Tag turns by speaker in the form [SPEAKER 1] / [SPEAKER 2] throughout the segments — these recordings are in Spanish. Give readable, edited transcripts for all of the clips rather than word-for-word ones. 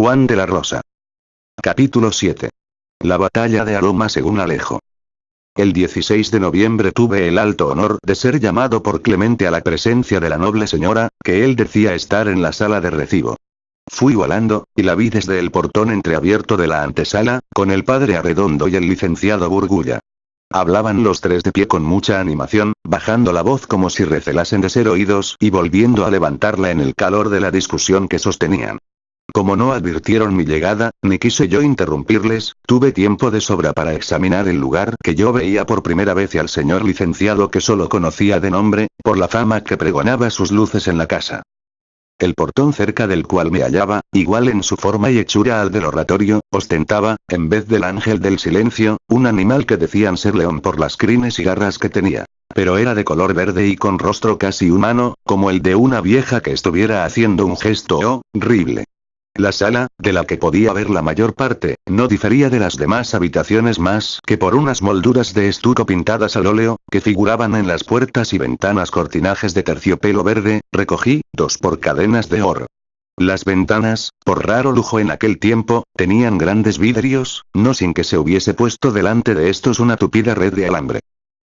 [SPEAKER 1] Juan de la Rosa. Capítulo 7. La batalla de Aroma según Alejo. El 16 de noviembre tuve el alto honor de ser llamado por Clemente a la presencia de la noble señora, que él decía estar en la sala de recibo. Fui volando, y la vi desde el portón entreabierto de la antesala, con el padre Arredondo y el licenciado Burgulla. Hablaban los tres de pie con mucha animación, bajando la voz como si recelasen de ser oídos y volviendo a levantarla en el calor de la discusión que sostenían. Como no advirtieron mi llegada, ni quise yo interrumpirles, tuve tiempo de sobra para examinar el lugar que yo veía por primera vez y al señor licenciado que solo conocía de nombre, por la fama que pregonaba sus luces en la casa. El portón cerca del cual me hallaba, igual en su forma y hechura al del oratorio, ostentaba, en vez del ángel del silencio, un animal que decían ser león por las crines y garras que tenía. Pero era de color verde y con rostro casi humano, como el de una vieja que estuviera haciendo un gesto horrible. La sala, de la que podía ver la mayor parte, no difería de las demás habitaciones más que por unas molduras de estuco pintadas al óleo, que figuraban en las puertas y ventanas cortinajes de terciopelo verde, recogí, dos por cadenas de oro. Las ventanas, por raro lujo en aquel tiempo, tenían grandes vidrios, no sin que se hubiese puesto delante de estos una tupida red de alambre.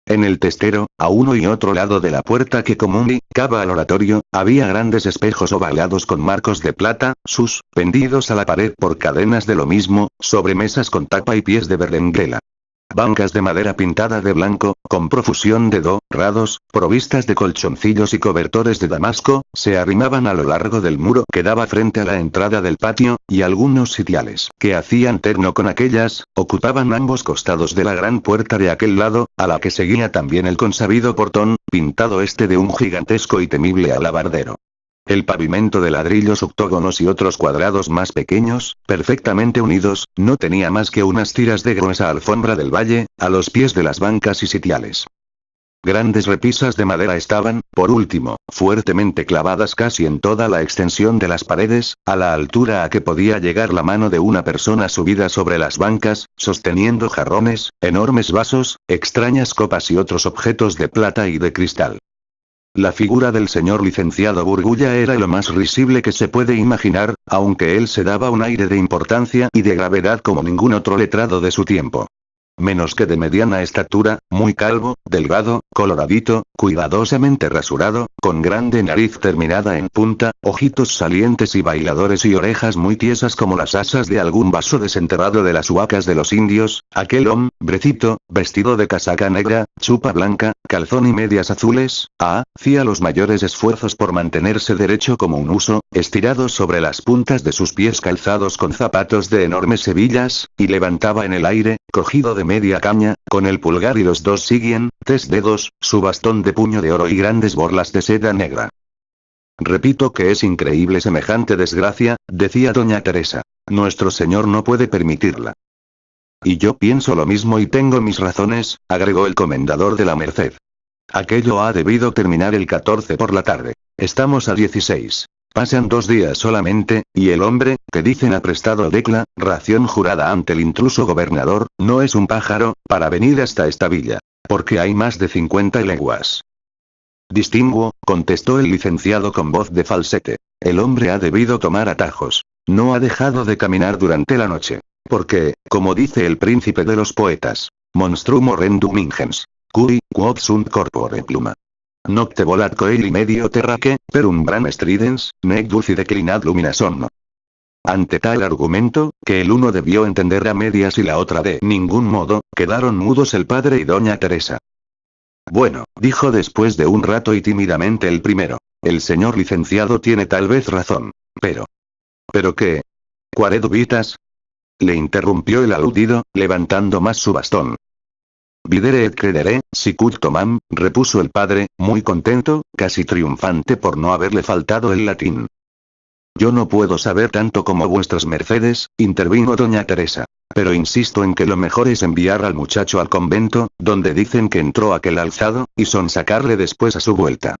[SPEAKER 1] En el testero, a uno y otro lado de la puerta que comunicaba al oratorio, había grandes espejos ovalados con marcos de plata, suspendidos a la pared por cadenas de lo mismo, sobre mesas con tapa y pies de berenguela. Bancas de madera pintada de blanco, con profusión de dorados, provistas de colchoncillos y cobertores de damasco, se arrimaban a lo largo del muro que daba frente a la entrada del patio, y algunos sitiales, que hacían terno con aquellas, ocupaban ambos costados de la gran puerta de aquel lado, a la que seguía también el consabido portón, pintado de un gigantesco y temible alabardero. El pavimento de ladrillos octógonos y otros cuadrados más pequeños, perfectamente unidos, no tenía más que unas tiras de gruesa alfombra del valle, a los pies de las bancas y sitiales. Grandes repisas de madera estaban, por último, fuertemente clavadas casi en toda la extensión de las paredes, a la altura a que podía llegar la mano de una persona subida sobre las bancas, sosteniendo jarrones, enormes vasos, extrañas copas y otros objetos de plata y de cristal. La figura del señor licenciado Burgulla era lo más risible que se puede imaginar, aunque él se daba un aire de importancia y de gravedad como ningún otro letrado de su tiempo. Menos que de mediana estatura, muy calvo, delgado, coloradito, cuidadosamente rasurado, con grande nariz terminada en punta, ojitos salientes y bailadores y orejas muy tiesas como las asas de algún vaso desenterrado de las huacas de los indios, aquel hombrecito, vestido de casaca negra, chupa blanca, calzón y medias azules, hacía los mayores esfuerzos por mantenerse derecho como un huso, estirado sobre las puntas de sus pies calzados con zapatos de enormes hebillas, y levantaba en el aire, cogido de media caña, con el pulgar y los dos siguientes dedos, su bastón de puño de oro y grandes borlas de seda negra. Repito que es increíble semejante desgracia, decía doña Teresa. Nuestro Señor no puede permitirla. Y yo pienso lo mismo y tengo mis razones, agregó el comendador de la Merced. Aquello ha debido terminar el 14 por la tarde. Estamos a 16. Pasan 2 días solamente, y el hombre, que dicen ha prestado declaración jurada ante el intruso gobernador, no es un pájaro, para venir hasta esta villa. Porque hay más de 50 leguas. Distinguo, contestó el licenciado con voz de falsete. El hombre ha debido tomar atajos. No ha dejado de caminar durante la noche. Porque, como dice el príncipe de los poetas, monstrum horrendum ingens, cui quod sunt corpore pluma. Nocte volat coeli medio terraque, per umbram stridens, nec dulci declinat lumina somno. Ante tal argumento, que el uno debió entender a medias y la otra de ningún modo, quedaron mudos el padre y doña Teresa. Bueno, dijo después de un rato y tímidamente el primero. El señor licenciado tiene tal vez razón. Pero. ¿Pero qué? ¿Quare dubitas? Le interrumpió el aludido, levantando más su bastón. Videre et credere, sicut tomam, repuso el padre, muy contento, casi triunfante por no haberle faltado el latín. Yo no puedo saber tanto como vuestras mercedes, intervino doña Teresa. Pero insisto en que lo mejor es enviar al muchacho al convento, donde dicen que entró aquel alzado, y sonsacarle después a su vuelta.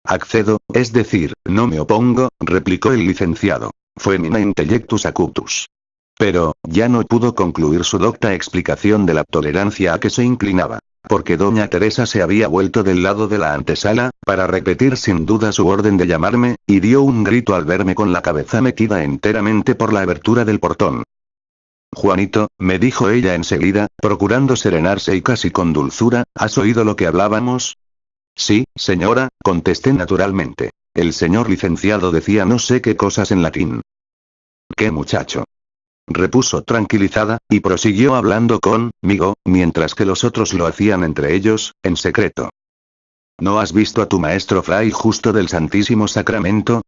[SPEAKER 1] Accedo, es decir, no me opongo, replicó el licenciado. Femina intellectus acutus. Pero, ya no pudo concluir su docta explicación de la tolerancia a que se inclinaba. porque doña Teresa se había vuelto del lado de la antesala, para repetir sin duda su orden de llamarme, y dio un grito al verme con la cabeza metida enteramente por la abertura del portón. Juanito, me dijo ella enseguida, procurando serenarse y casi con dulzura, ¿has oído lo que hablábamos? Sí, señora, contesté naturalmente. El señor licenciado decía no sé qué cosas en latín. ¿Qué muchacho? Repuso tranquilizada, y prosiguió hablando conmigo, mientras que los otros lo hacían entre ellos, en secreto. ¿No has visto a tu maestro Fray Justo del Santísimo Sacramento?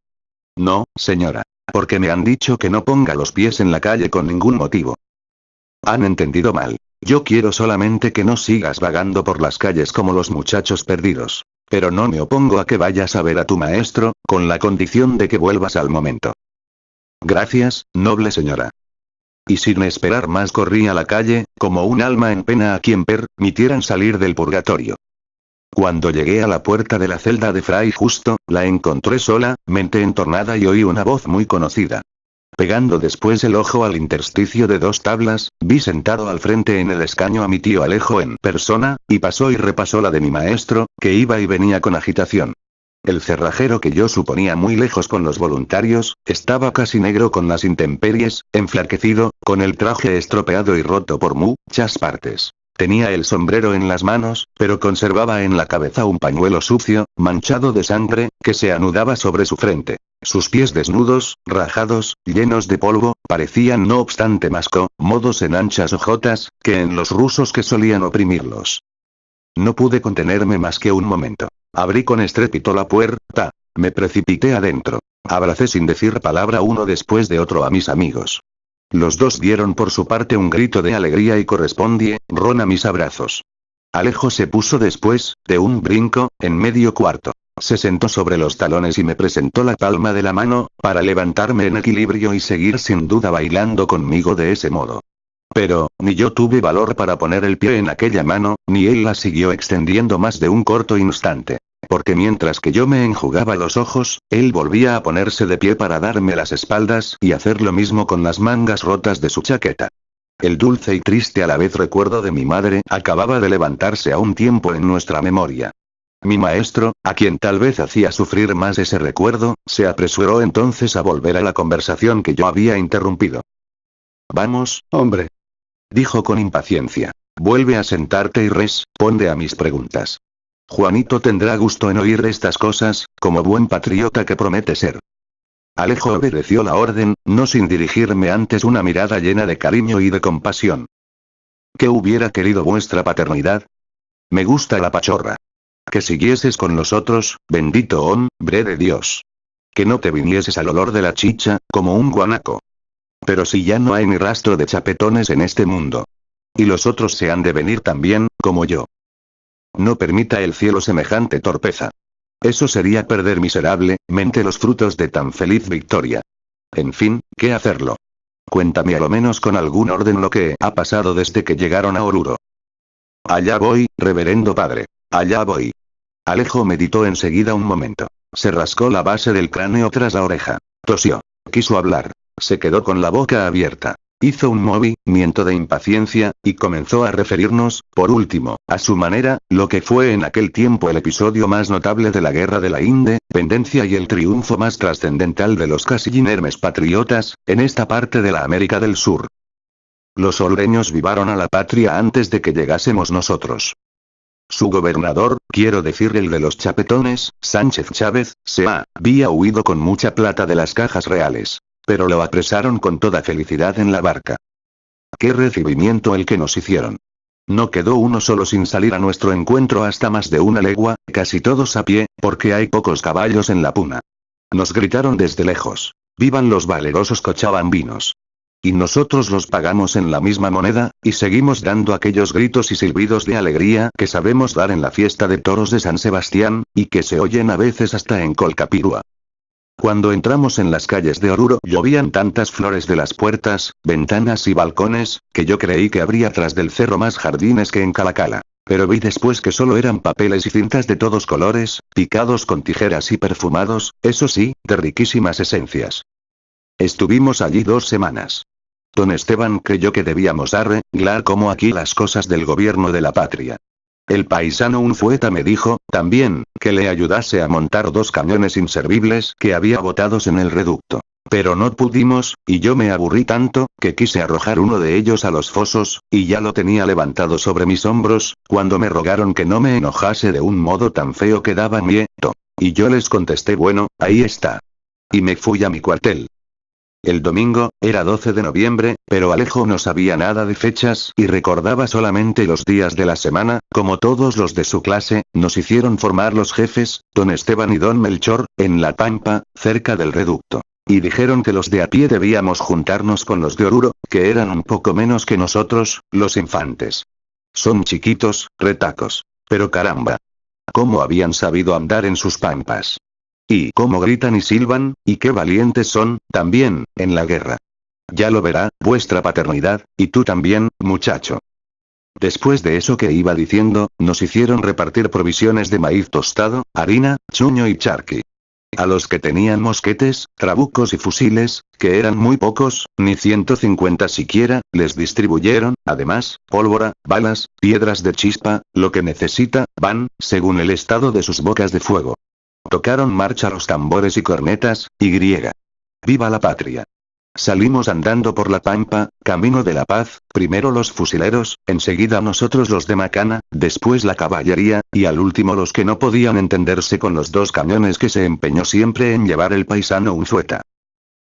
[SPEAKER 1] No, señora. Porque me han dicho que no ponga los pies en la calle con ningún motivo. Han entendido mal. Yo quiero solamente que no sigas vagando por las calles como los muchachos perdidos. Pero no me opongo a que vayas a ver a tu maestro, con la condición de que vuelvas al momento. Gracias, noble señora. Y sin esperar más corrí a la calle, como un alma en pena a quien permitieran salir del purgatorio. Cuando llegué a la puerta de la celda de Fray Justo, la encontré sola, mente entornada y oí una voz muy conocida. Pegando después el ojo al intersticio de dos tablas, vi sentado al frente en el escaño a mi tío Alejo en persona, y pasó y repasó la de mi maestro, que iba y venía con agitación. El cerrajero que yo suponía muy lejos con los voluntarios, estaba casi negro con las intemperies, enflaquecido, con el traje estropeado y roto por muchas partes. Tenía el sombrero en las manos, pero conservaba en la cabeza un pañuelo sucio, manchado de sangre, que se anudaba sobre su frente. Sus pies desnudos, rajados, llenos de polvo, parecían no obstante más cómodos en anchas hojotas, que en los rusos que solían oprimirlos. No pude contenerme más que un momento. Abrí con estrépito la puerta. Me precipité adentro. Abracé sin decir palabra uno después de otro a mis amigos. Los dos dieron por su parte un grito de alegría y correspondieron a mis abrazos. Alejo se puso después, de un brinco, en medio cuarto. Se sentó sobre los talones y me presentó la palma de la mano, para levantarme en equilibrio y seguir sin duda bailando conmigo de ese modo. Pero, ni yo tuve valor para poner el pie en aquella mano, ni él la siguió extendiendo más de un corto instante. Porque mientras que yo me enjugaba los ojos, él volvía a ponerse de pie para darme las espaldas y hacer lo mismo con las mangas rotas de su chaqueta. El dulce y triste a la vez recuerdo de mi madre acababa de levantarse a un tiempo en nuestra memoria. Mi maestro, a quien tal vez hacía sufrir más ese recuerdo, se apresuró entonces a volver a la conversación que yo había interrumpido. Vamos, hombre, dijo con impaciencia. Vuelve a sentarte y responde a mis preguntas. Juanito tendrá gusto en oír estas cosas, como buen patriota que promete ser. Alejo obedeció la orden, no sin dirigirme antes una mirada llena de cariño y de compasión. ¿Qué hubiera querido vuestra paternidad? Me gusta la pachorra. Que siguieses con los otros, bendito hombre de Dios. Que no te vinieses al olor de la chicha, como un guanaco. Pero si ya no hay ni rastro de chapetones en este mundo. Y los otros se han de venir también, como yo. No permita el cielo semejante torpeza. Eso sería perder miserablemente los frutos de tan feliz victoria. En fin, ¿qué hacerlo? Cuéntame a lo menos con algún orden lo que ha pasado desde que llegaron a Oruro. Allá voy, reverendo padre. Allá voy. Alejo meditó enseguida un momento. Se rascó la base del cráneo tras la oreja. Tosió. Quiso hablar. Se quedó con la boca abierta. Hizo un movimiento de impaciencia, y comenzó a referirnos, por último, a su manera, lo que fue en aquel tiempo el episodio más notable de la guerra de la independencia y el triunfo más trascendental de los casi inermes patriotas, en esta parte de la América del Sur. Los ordeños vivaron a la patria antes de que llegásemos nosotros. Su gobernador, quiero decir el de los chapetones, Sánchez Chávez, se había huido con mucha plata de las cajas reales. Pero lo apresaron con toda felicidad en la barca. ¡Qué recibimiento el que nos hicieron! No quedó uno solo sin salir a nuestro encuentro hasta más de una legua, casi todos a pie, porque hay pocos caballos en la puna. Nos gritaron desde lejos. ¡Vivan los valerosos cochabambinos! Y nosotros los pagamos en la misma moneda, y seguimos dando aquellos gritos y silbidos de alegría que sabemos dar en la fiesta de toros de San Sebastián, y que se oyen a veces hasta en Colcapirua. Cuando entramos en las calles de Oruro llovían tantas flores de las puertas, ventanas y balcones, que yo creí que habría tras del cerro más jardines que en Calacala. Pero vi después que solo eran papeles y cintas de todos colores, picados con tijeras y perfumados, eso sí, de riquísimas esencias. Estuvimos allí 2 semanas. Don Esteban creyó que debíamos arreglar como aquí las cosas del gobierno de la patria. El paisano Unfueta me dijo, también, que le ayudase a montar 2 cañones inservibles que había botados en el reducto. Pero no pudimos, y yo me aburrí tanto, que quise arrojar uno de ellos a los fosos, y ya lo tenía levantado sobre mis hombros, cuando me rogaron que no me enojase de un modo tan feo que daba miedo. Y yo les contesté bueno, ahí está. Y me fui a mi cuartel. El domingo, era 12 de noviembre, pero Alejo no sabía nada de fechas y recordaba solamente los días de la semana, como todos los de su clase, nos hicieron formar los jefes, don Esteban y don Melchor, en la pampa, cerca del reducto. Y dijeron que los de a pie debíamos juntarnos con los de Oruro, que eran un poco menos que nosotros, los infantes. Son chiquitos, retacos. Pero caramba. ¿Cómo habían sabido andar en sus pampas? Y cómo gritan y silban, y qué valientes son, también, en la guerra. Ya lo verá, vuestra paternidad, y tú también, muchacho. Después de eso que iba diciendo, nos hicieron repartir provisiones de maíz tostado, harina, chuño y charqui. A los que tenían mosquetes, trabucos y fusiles, que eran muy pocos, ni 150 siquiera, les distribuyeron, además, pólvora, balas, piedras de chispa, lo que necesita, van, según el estado de sus bocas de fuego. Tocaron marcha los tambores y cornetas, y griega. ¡Viva la patria! Salimos andando por la pampa, camino de la paz, primero los fusileros, enseguida nosotros los de macana, después la caballería, y al último los que no podían entenderse con los 2 cañones que se empeñó siempre en llevar el paisano Unzueta.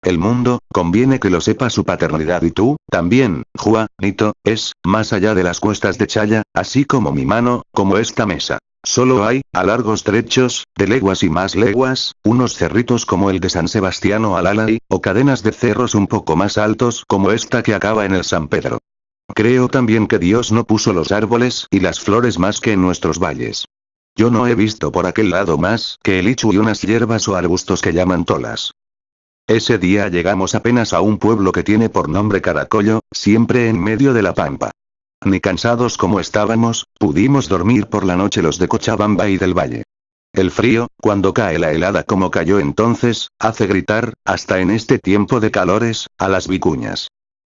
[SPEAKER 1] El mundo, conviene que lo sepa su paternidad y tú, también, Juanito, es, más allá de las cuestas de Chaya, así como mi mano, como esta mesa. Solo hay, a largos trechos, de leguas y más leguas, unos cerritos como el de San Sebastiano Alalay, o cadenas de cerros un poco más altos como esta que acaba en el San Pedro. Creo también que Dios no puso los árboles y las flores más que en nuestros valles. Yo no he visto por aquel lado más que el ichu y unas hierbas o arbustos que llaman tolas. Ese día llegamos apenas a un pueblo que tiene por nombre Caracollo, siempre en medio de la pampa. Ni cansados como estábamos, pudimos dormir por la noche los de Cochabamba y del Valle. El frío, cuando cae la helada como cayó entonces, hace gritar, hasta en este tiempo de calores, a las vicuñas.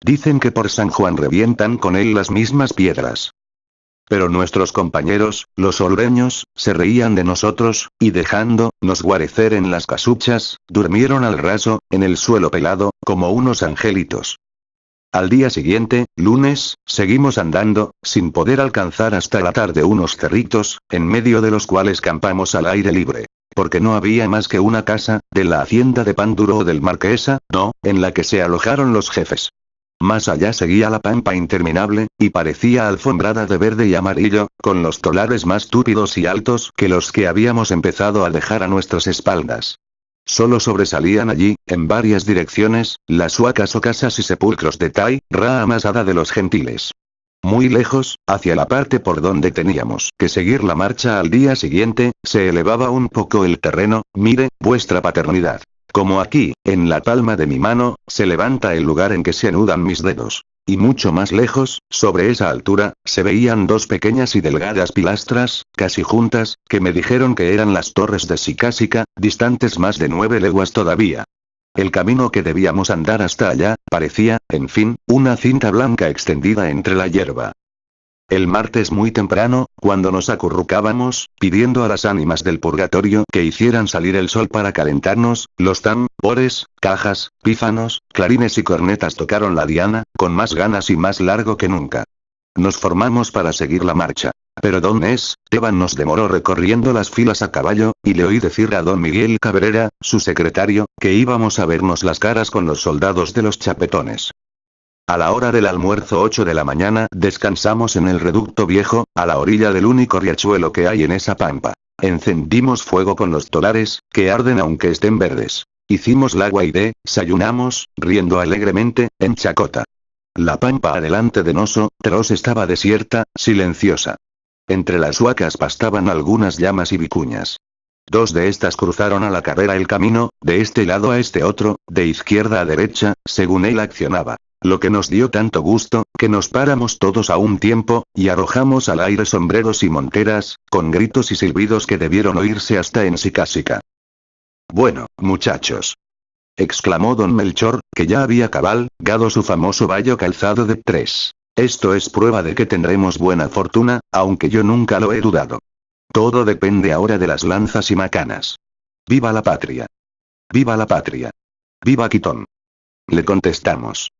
[SPEAKER 1] Dicen que por San Juan revientan con él las mismas piedras. Pero nuestros compañeros, los olreños, se reían de nosotros, y dejándonos guarecer en las casuchas, durmieron al raso, en el suelo pelado, como unos angelitos. Al día siguiente, lunes, seguimos andando, sin poder alcanzar hasta la tarde unos cerritos, en medio de los cuales campamos al aire libre. Porque no había más que una casa, de la hacienda de Pan Duro o del Marquesa, no, en la que se alojaron los jefes. Más allá seguía la pampa interminable, y parecía alfombrada de verde y amarillo, con los tolares más túpidos y altos que los que habíamos empezado a dejar a nuestras espaldas. Solo sobresalían allí, en varias direcciones, las huacas o casas y sepulcros de Tai, Ra amasada de los gentiles. Muy lejos, hacia la parte por donde teníamos que seguir la marcha al día siguiente, se elevaba un poco el terreno, mire, vuestra paternidad. Como aquí, en la palma de mi mano, se levanta el lugar en que se anudan mis dedos. Y mucho más lejos, sobre esa altura, se veían 2 pequeñas y delgadas pilastras, casi juntas, que me dijeron que eran las torres de Sicásica, distantes más de 9 leguas todavía. El camino que debíamos andar hasta allá, parecía, en fin, una cinta blanca extendida entre la hierba. El martes muy temprano, cuando nos acurrucábamos, pidiendo a las ánimas del purgatorio que hicieran salir el sol para calentarnos, los tambores, cajas, pífanos, clarines y cornetas tocaron la diana, con más ganas y más largo que nunca. Nos formamos para seguir la marcha. Pero don Esteban nos demoró recorriendo las filas a caballo, y le oí decir a don Miguel Cabrera, su secretario, que íbamos a vernos las caras con los soldados de los chapetones. A la hora del almuerzo 8 de la mañana descansamos en el reducto viejo, a la orilla del único riachuelo que hay en esa pampa. Encendimos fuego con los tolares, que arden aunque estén verdes. Hicimos la agua y desayunamos, riendo alegremente, en chacota. La pampa adelante de nosotros estaba desierta, silenciosa. Entre las huacas pastaban algunas llamas y vicuñas. 2 de estas cruzaron a la carrera el camino, de este lado a este otro, de izquierda a derecha, según él accionaba. Lo que nos dio tanto gusto, que nos paramos todos a un tiempo, y arrojamos al aire sombreros y monteras, con gritos y silbidos que debieron oírse hasta en Sicásica. «Bueno, muchachos», exclamó don Melchor, que ya había cabalgado su famoso vallo calzado de 3 Esto es prueba de que tendremos buena fortuna, aunque yo nunca lo he dudado. Todo depende ahora de las lanzas y macanas. ¡Viva la patria! ¡Viva la patria! ¡Viva Quitón! Le contestamos.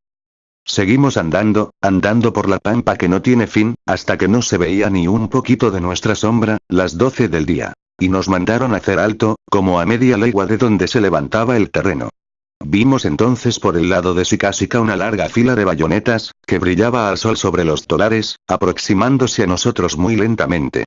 [SPEAKER 1] Seguimos andando, andando por la pampa que no tiene fin, hasta que no se veía ni un poquito de nuestra sombra, las 12 del día. Y nos mandaron hacer alto, como a media legua de donde se levantaba el terreno. Vimos entonces por el lado de Sicásica una larga fila de bayonetas, que brillaba al sol sobre los tolares, aproximándose a nosotros muy lentamente.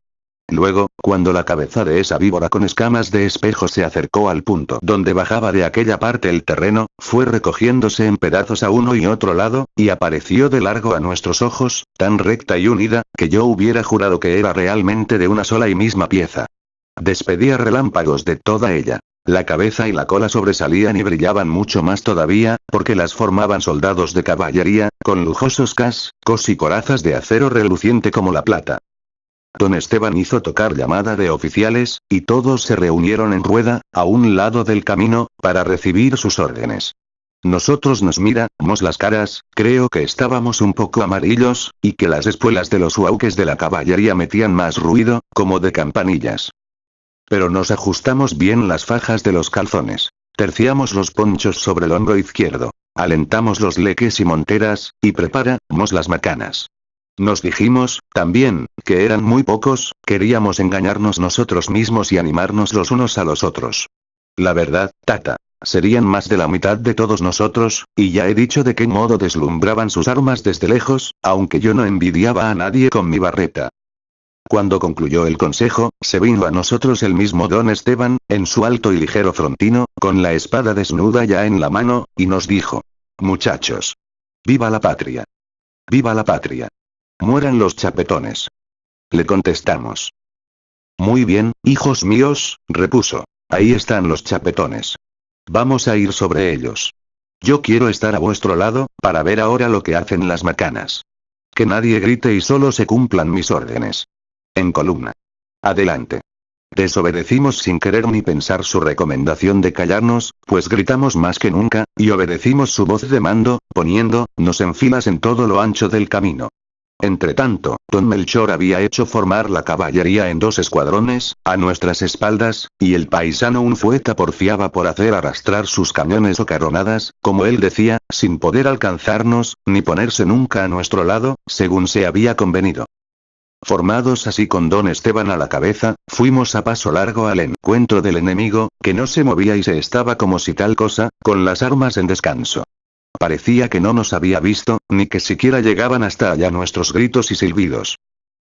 [SPEAKER 1] Luego, cuando la cabeza de esa víbora con escamas de espejo se acercó al punto donde bajaba de aquella parte el terreno, fue recogiéndose en pedazos a uno y otro lado, y apareció de largo a nuestros ojos, tan recta y unida, que yo hubiera jurado que era realmente de una sola y misma pieza. Despedía relámpagos de toda ella. La cabeza y la cola sobresalían y brillaban mucho más todavía, porque las formaban soldados de caballería, con lujosos cascos y corazas de acero reluciente como la plata. Don Esteban hizo tocar llamada de oficiales, y todos se reunieron en rueda, a un lado del camino, para recibir sus órdenes. Nosotros nos miramos las caras, creo que estábamos un poco amarillos, y que las espuelas de los huauques de la caballería metían más ruido, como de campanillas. Pero nos ajustamos bien las fajas de los calzones. Terciamos los ponchos sobre el hombro izquierdo. Alentamos los leques y monteras, y preparamos las macanas. Nos dijimos, también, que eran muy pocos, queríamos engañarnos nosotros mismos y animarnos los unos a los otros. La verdad, Tata, serían más de la mitad de todos nosotros, y ya he dicho de qué modo deslumbraban sus armas desde lejos, aunque yo no envidiaba a nadie con mi barreta. Cuando concluyó el consejo, se vino a nosotros el mismo don Esteban, en su alto y ligero frontino, con la espada desnuda ya en la mano, y nos dijo: muchachos. ¡Viva la patria! ¡Viva la patria! ¡Mueran los chapetones! Le contestamos. Muy bien, hijos míos, repuso. Ahí están los chapetones. Vamos a ir sobre ellos. Yo quiero estar a vuestro lado, para ver ahora lo que hacen las macanas. Que nadie grite y solo se cumplan mis órdenes. En columna. Adelante. Desobedecimos sin querer ni pensar su recomendación de callarnos, pues gritamos más que nunca, y obedecimos su voz de mando, poniéndonos en filas en todo lo ancho del camino. Entretanto, don Melchor había hecho formar la caballería en 2 escuadrones, a nuestras espaldas, y el paisano Unfueta porfiaba por hacer arrastrar sus cañones o carronadas, como él decía, sin poder alcanzarnos, ni ponerse nunca a nuestro lado, según se había convenido. Formados así con don Esteban a la cabeza, fuimos a paso largo al encuentro del enemigo, que no se movía y se estaba como si tal cosa, con las armas en descanso. Parecía que no nos había visto, ni que siquiera llegaban hasta allá nuestros gritos y silbidos.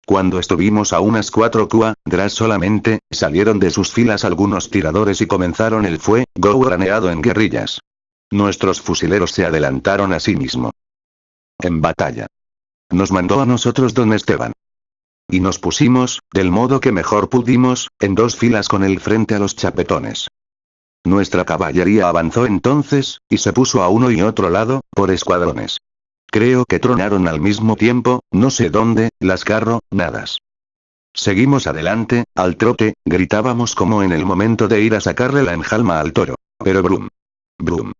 [SPEAKER 1] Cuando estuvimos a unas 4 cuadras solamente, salieron de sus filas algunos tiradores y comenzaron el fuego graneado en guerrillas. Nuestros fusileros se adelantaron a sí mismo. En batalla. Nos mandó a nosotros don Esteban. Y nos pusimos, del modo que mejor pudimos, en 2 filas con el frente a los chapetones. Nuestra caballería avanzó entonces, y se puso a uno y otro lado, por escuadrones. Creo que tronaron al mismo tiempo, no sé dónde, las carronadas. Seguimos adelante, al trote, gritábamos como en el momento de ir a sacarle la enjalma al toro. Pero brum. Brum.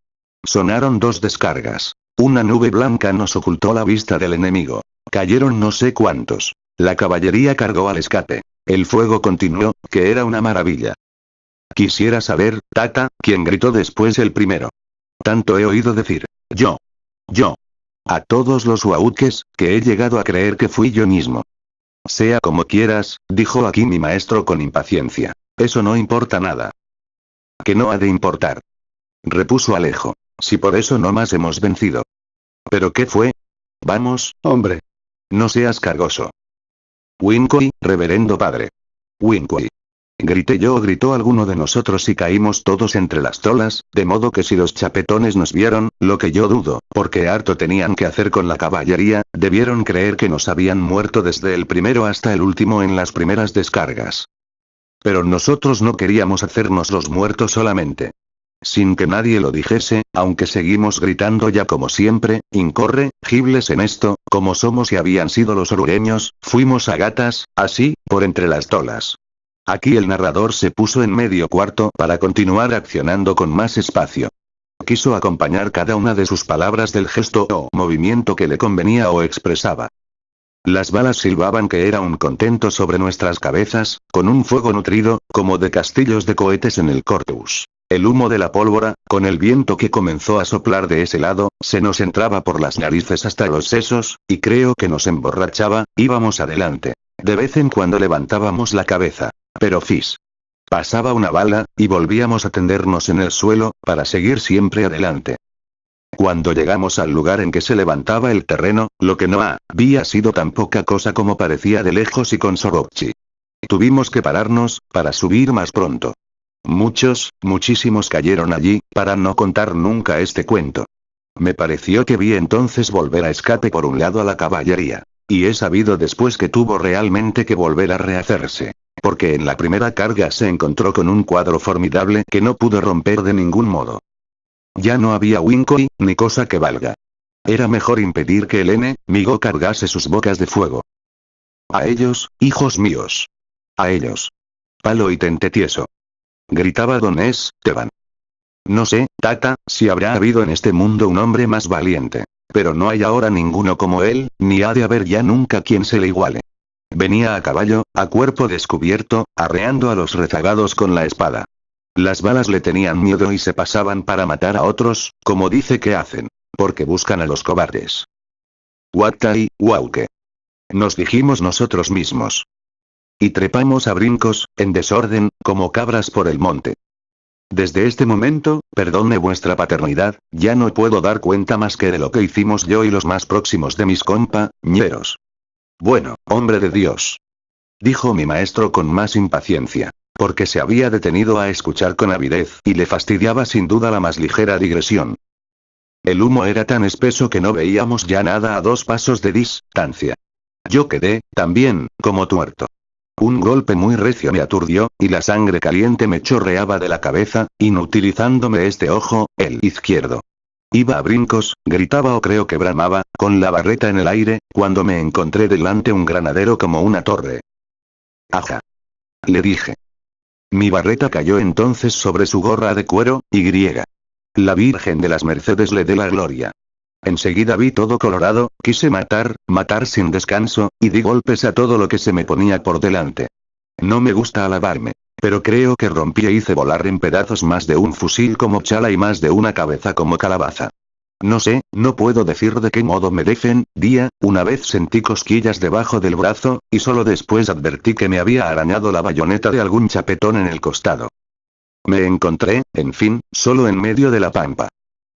[SPEAKER 1] Sonaron 2 descargas. Una nube blanca nos ocultó la vista del enemigo. Cayeron no sé cuántos. La caballería cargó al escape. El fuego continuó, que era una maravilla. Quisiera saber, Tata, quién gritó después el primero. Tanto he oído decir. Yo. A todos los huauques, que he llegado a creer que fui yo mismo. Sea como quieras, dijo aquí mi maestro con impaciencia. Eso no importa nada. ¿Qué no ha de importar? Repuso Alejo. Si por eso no más hemos vencido. ¿Pero qué fue? Vamos, hombre. No seas cargoso. Wincoy, reverendo padre. Wincoy. Grité yo o gritó alguno de nosotros y caímos todos entre las tolas, de modo que si los chapetones nos vieron, lo que yo dudo, porque harto tenían que hacer con la caballería, debieron creer que nos habían muerto desde el primero hasta el último en las primeras descargas. Pero nosotros no queríamos hacernos los muertos solamente. Sin que nadie lo dijese, aunque seguimos gritando ya como siempre, incorregibles en esto, como somos y habían sido los orureños, fuimos a gatas, así, por entre las tolas. Aquí el narrador se puso en medio cuarto para continuar accionando con más espacio. Quiso acompañar cada una de sus palabras del gesto o movimiento que le convenía o expresaba. Las balas silbaban que era un contento sobre nuestras cabezas, con un fuego nutrido, como de castillos de cohetes en el corpus. El humo de la pólvora, con el viento que comenzó a soplar de ese lado, se nos entraba por las narices hasta los sesos, y creo que nos emborrachaba. Íbamos adelante. De vez en cuando levantábamos la cabeza. Pero fis. Pasaba una bala, y volvíamos a tendernos en el suelo, para seguir siempre adelante. Cuando llegamos al lugar en que se levantaba el terreno, lo que no había sido tan poca cosa como parecía de lejos y con Sorobchi. Tuvimos que pararnos, para subir más pronto. Muchísimos cayeron allí, para no contar nunca este cuento. Me pareció que vi entonces volver a escape por un lado a la caballería. Y he sabido después que tuvo realmente que volver a rehacerse. Porque en la primera carga se encontró con un cuadro formidable que no pudo romper de ningún modo. Ya no había Winkoi, ni cosa que valga. Era mejor impedir que el enemigo cargase sus bocas de fuego. A ellos, hijos míos. A ellos. Palo y tente tieso. Gritaba don Esteban. No sé, Tata, si habrá habido en este mundo un hombre más valiente. Pero no hay ahora ninguno como él, ni ha de haber ya nunca quien se le iguale. Venía a caballo, a cuerpo descubierto, arreando a los rezagados con la espada. Las balas le tenían miedo y se pasaban para matar a otros, como dice que hacen. Porque buscan a los cobardes. Watai, Wauke. Nos dijimos nosotros mismos. Y trepamos a brincos, en desorden, como cabras por el monte. Desde este momento, perdone vuestra paternidad, ya no puedo dar cuenta más que de lo que hicimos yo y los más próximos de mis compañeros. Bueno, hombre de Dios. Dijo mi maestro con más impaciencia. Porque se había detenido a escuchar con avidez y le fastidiaba sin duda la más ligera digresión. El humo era tan espeso que no veíamos ya nada a 2 pasos de distancia. Yo quedé, también, como tuerto. Un golpe muy recio me aturdió, y la sangre caliente me chorreaba de la cabeza, inutilizándome este ojo, el izquierdo. Iba a brincos, gritaba o creo que bramaba, con la barreta en el aire, cuando me encontré delante un granadero como una torre. ¡Aja! Le dije. Mi barreta cayó entonces sobre su gorra de cuero, y griega. La Virgen de las Mercedes le dé la gloria. Enseguida vi todo colorado, quise matar sin descanso, y di golpes a todo lo que se me ponía por delante. No me gusta alabarme, pero creo que rompí e hice volar en pedazos más de un fusil como chala y más de una cabeza como calabaza. No sé, no puedo decir de qué modo me defendía, una vez sentí cosquillas debajo del brazo, y solo después advertí que me había arañado la bayoneta de algún chapetón en el costado. Me encontré, en fin, solo en medio de la pampa.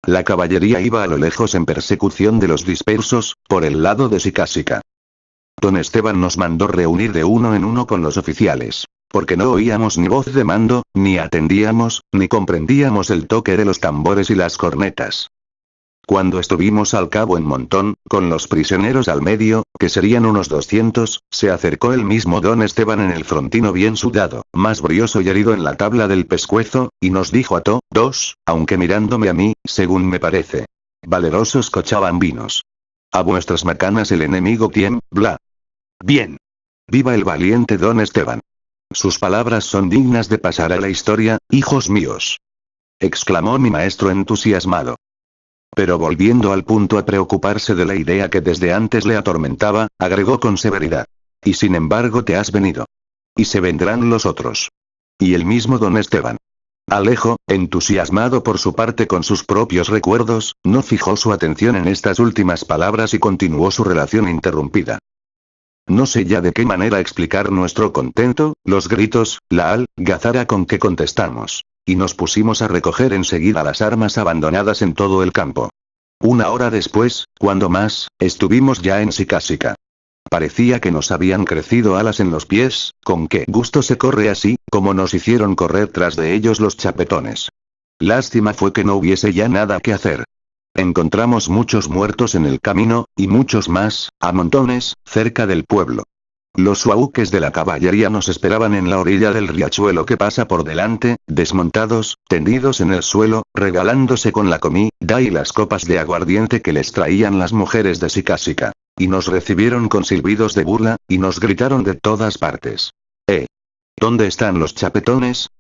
[SPEAKER 1] La caballería iba a lo lejos en persecución de los dispersos, por el lado de Sicasica. Don Esteban nos mandó reunir de uno en uno con los oficiales, porque no oíamos ni voz de mando, ni atendíamos, ni comprendíamos el toque de los tambores y las cornetas. Cuando estuvimos al cabo en montón, con los prisioneros al medio, que serían unos 200, se acercó el mismo don Esteban en el frontino bien sudado, más brioso y herido en la tabla del pescuezo, y nos dijo a todos, aunque mirándome a mí, según me parece. Valerosos cochabambinos. A vuestras macanas el enemigo tiembla. Bien. Viva el valiente don Esteban. Sus palabras son dignas de pasar a la historia, hijos míos. Exclamó mi maestro entusiasmado. Pero volviendo al punto a preocuparse de la idea que desde antes le atormentaba, agregó con severidad. Y sin embargo te has venido. Y se vendrán los otros. Y el mismo don Esteban. Alejo, entusiasmado por su parte con sus propios recuerdos, no fijó su atención en estas últimas palabras y continuó su relación interrumpida. No sé ya de qué manera explicar nuestro contento, los gritos, la algazara con que contestamos. Y nos pusimos a recoger enseguida las armas abandonadas en todo el campo. Una hora después, cuando más, estuvimos ya en Sicasica. Parecía que nos habían crecido alas en los pies, con qué gusto se corre así, como nos hicieron correr tras de ellos los chapetones. Lástima fue que no hubiese ya nada que hacer. Encontramos muchos muertos en el camino, y muchos más, a montones, cerca del pueblo. Los huauques de la caballería nos esperaban en la orilla del riachuelo que pasa por delante, desmontados, tendidos en el suelo, regalándose con la comida y las copas de aguardiente que les traían las mujeres de Sicasica. Y nos recibieron con silbidos de burla, y nos gritaron de todas partes. ¿Dónde están los chapetones?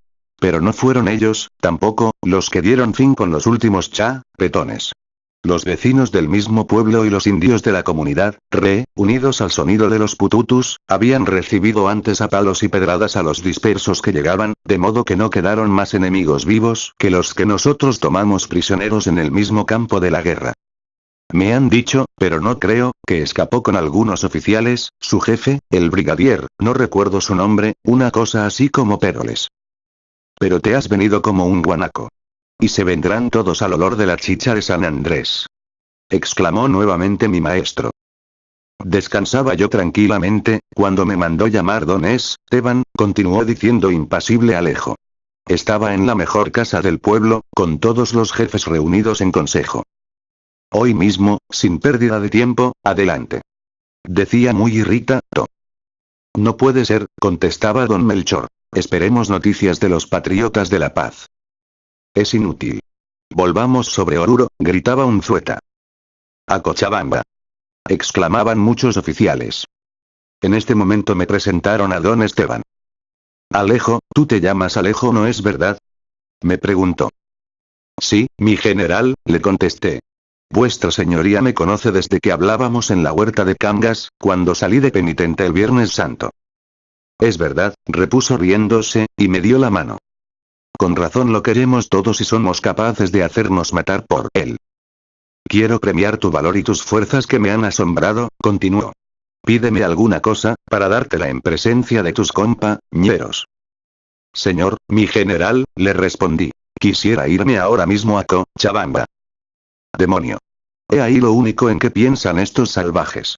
[SPEAKER 1] Pero no fueron ellos, tampoco, los que dieron fin con los últimos chapetones. Los vecinos del mismo pueblo y los indios de la comunidad, unidos al sonido de los pututus, habían recibido antes a palos y pedradas a los dispersos que llegaban, de modo que no quedaron más enemigos vivos que los que nosotros tomamos prisioneros en el mismo campo de la guerra. Me han dicho, pero no creo, que escapó con algunos oficiales, su jefe, el brigadier, no recuerdo su nombre, una cosa así como Péroles. Pero te has venido como un guanaco. Y se vendrán todos al olor de la chicha de San Andrés. Exclamó nuevamente mi maestro. Descansaba yo tranquilamente, cuando me mandó llamar don Esteban, continuó diciendo impasible Alejo. Estaba en la mejor casa del pueblo, con todos los jefes reunidos en consejo. Hoy mismo, sin pérdida de tiempo, adelante. Decía muy irritado. No puede ser, contestaba don Melchor. Esperemos noticias de los patriotas de la paz. Es inútil. Volvamos sobre Oruro, gritaba un zueta. A Cochabamba. Exclamaban muchos oficiales. En este momento me presentaron a don Esteban. Alejo, tú te llamas Alejo, ¿no es verdad? Me preguntó. Sí, mi general, le contesté. Vuestra señoría me conoce desde que hablábamos en la huerta de Cangas, cuando salí de penitente el Viernes Santo. Es verdad, repuso riéndose, y me dio la mano. Con razón lo queremos todos y somos capaces de hacernos matar por él. Quiero premiar tu valor y tus fuerzas que me han asombrado, continuó. Pídeme alguna cosa, para dártela en presencia de tus compañeros. Señor, mi general, le respondí. Quisiera irme ahora mismo a Cochabamba. Demonio. He ahí lo único en que piensan estos salvajes.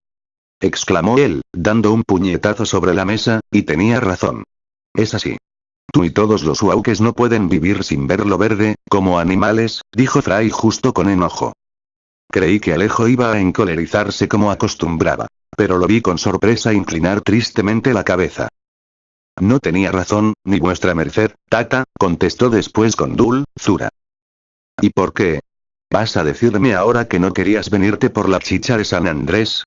[SPEAKER 1] Exclamó él, dando un puñetazo sobre la mesa, y tenía razón. Es así. Tú y todos los huauques no pueden vivir sin ver lo verde, como animales, dijo Fray Justo con enojo. Creí que Alejo iba a encolerizarse como acostumbraba, pero lo vi con sorpresa inclinar tristemente la cabeza. No tenía razón, ni vuestra merced, tata, contestó después con dulzura. ¿Y por qué? ¿Vas a decirme ahora que no querías venirte por la chicha de San Andrés?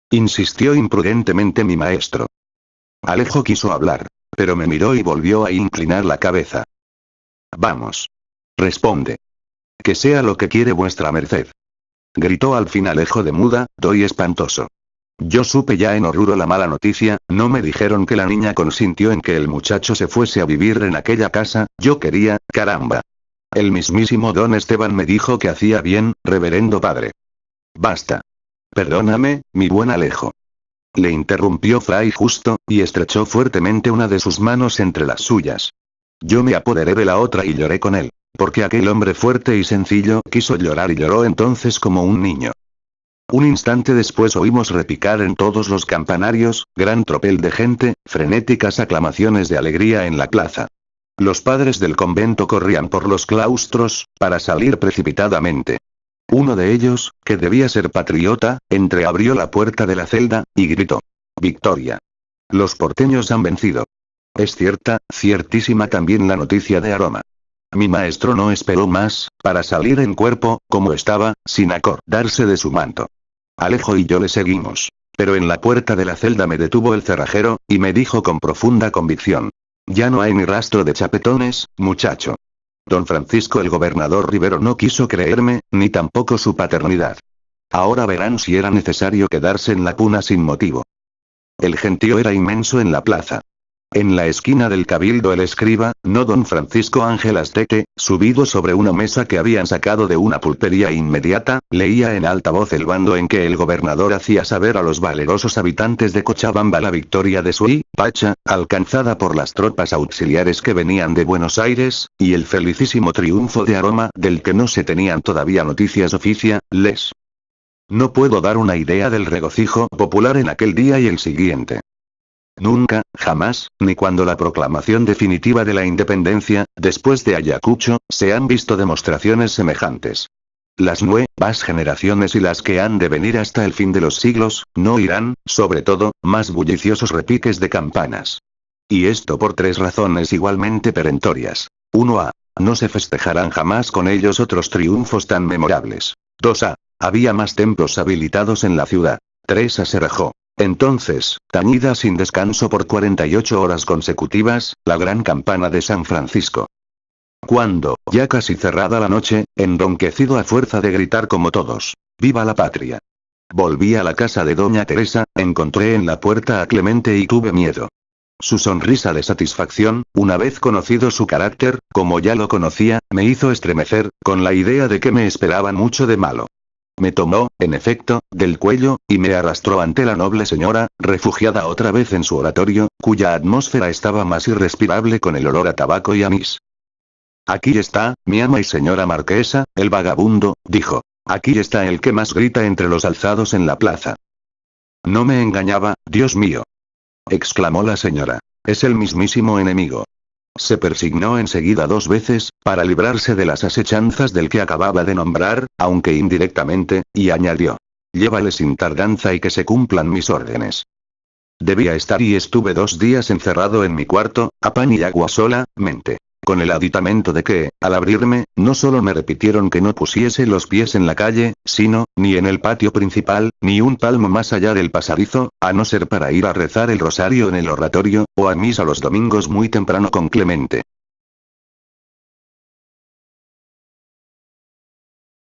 [SPEAKER 1] Insistió imprudentemente mi maestro. Alejo quiso hablar, pero me miró y volvió a inclinar la cabeza. Vamos. Responde. Que sea lo que quiere vuestra merced. Gritó al fin Alejo de muda, doy espantoso. Yo supe ya en Oruro la mala noticia, no me dijeron que la niña consintió en que el muchacho se fuese a vivir en aquella casa, yo quería, caramba. El mismísimo don Esteban me dijo que hacía bien, reverendo padre. Basta. Perdóname, mi buen Alejo. Le interrumpió Fray Justo, y estrechó fuertemente una de sus manos entre las suyas. Yo me apoderé de la otra y lloré con él, porque aquel hombre fuerte y sencillo quiso llorar y lloró entonces como un niño. Un instante después oímos repicar en todos los campanarios, gran tropel de gente, frenéticas aclamaciones de alegría en la plaza. Los padres del convento corrían por los claustros, para salir precipitadamente. Uno de ellos, que debía ser patriota, entreabrió la puerta de la celda, y gritó. ¡Victoria! Los porteños han vencido. Es cierta, ciertísima también la noticia de Aroma. Mi maestro no esperó más, para salir en cuerpo, como estaba, sin acordarse de su manto. Alejo y yo le seguimos. Pero en la puerta de la celda me detuvo el cerrajero, y me dijo con profunda convicción. Ya no hay ni rastro de chapetones, muchacho. Don Francisco el gobernador Rivero no quiso creerme, ni tampoco su paternidad. Ahora verán si era necesario quedarse en la puna sin motivo. El gentío era inmenso en la plaza. En la esquina del cabildo el escriba, no don Francisco Ángel Astete, subido sobre una mesa que habían sacado de una pulpería inmediata, leía en alta voz el bando en que el gobernador hacía saber a los valerosos habitantes de Cochabamba la victoria de Suipacha, alcanzada por las tropas auxiliares que venían de Buenos Aires, y el felicísimo triunfo de Aroma, del que no se tenían todavía noticias oficiales. No puedo dar una idea del regocijo popular en aquel día y el siguiente. Nunca, jamás, ni cuando la proclamación definitiva de la independencia, después de Ayacucho, se han visto demostraciones semejantes. Las nuevas generaciones y las que han de venir hasta el fin de los siglos, no oirán, sobre todo, más bulliciosos repiques de campanas. Y esto por tres razones igualmente perentorias. 1. No se festejarán jamás con ellos otros triunfos tan memorables. 2. Había más templos habilitados en la ciudad. 3. Se rajó. Entonces, tañida sin descanso por 48 horas consecutivas, la gran campana de San Francisco. Cuando, ya casi cerrada la noche, enronquecido a fuerza de gritar como todos, ¡viva la patria! Volví a la casa de doña Teresa, encontré en la puerta a Clemente y tuve miedo. Su sonrisa de satisfacción, una vez conocido su carácter, como ya lo conocía, me hizo estremecer, con la idea de que me esperaban mucho de malo. Me tomó, en efecto, del cuello, y me arrastró ante la noble señora, refugiada otra vez en su oratorio, cuya atmósfera estaba más irrespirable con el olor a tabaco y anís. Aquí está, mi ama y señora marquesa, el vagabundo, dijo. Aquí está el que más grita entre los alzados en la plaza. No me engañaba, Dios mío. Exclamó la señora. Es el mismísimo enemigo. Se persignó enseguida 2 veces, para librarse de las asechanzas del que acababa de nombrar, aunque indirectamente, y añadió. Llévale sin tardanza y que se cumplan mis órdenes. Debía estar y estuve 2 días encerrado en mi cuarto, a pan y agua solamente. Con el aditamento de que, al abrirme, no solo me repitieron que no pusiese los pies en la calle, sino, ni en el patio principal, ni un palmo más allá del pasadizo, a no ser para ir a rezar el rosario en el oratorio, o a misa los domingos muy temprano con Clemente.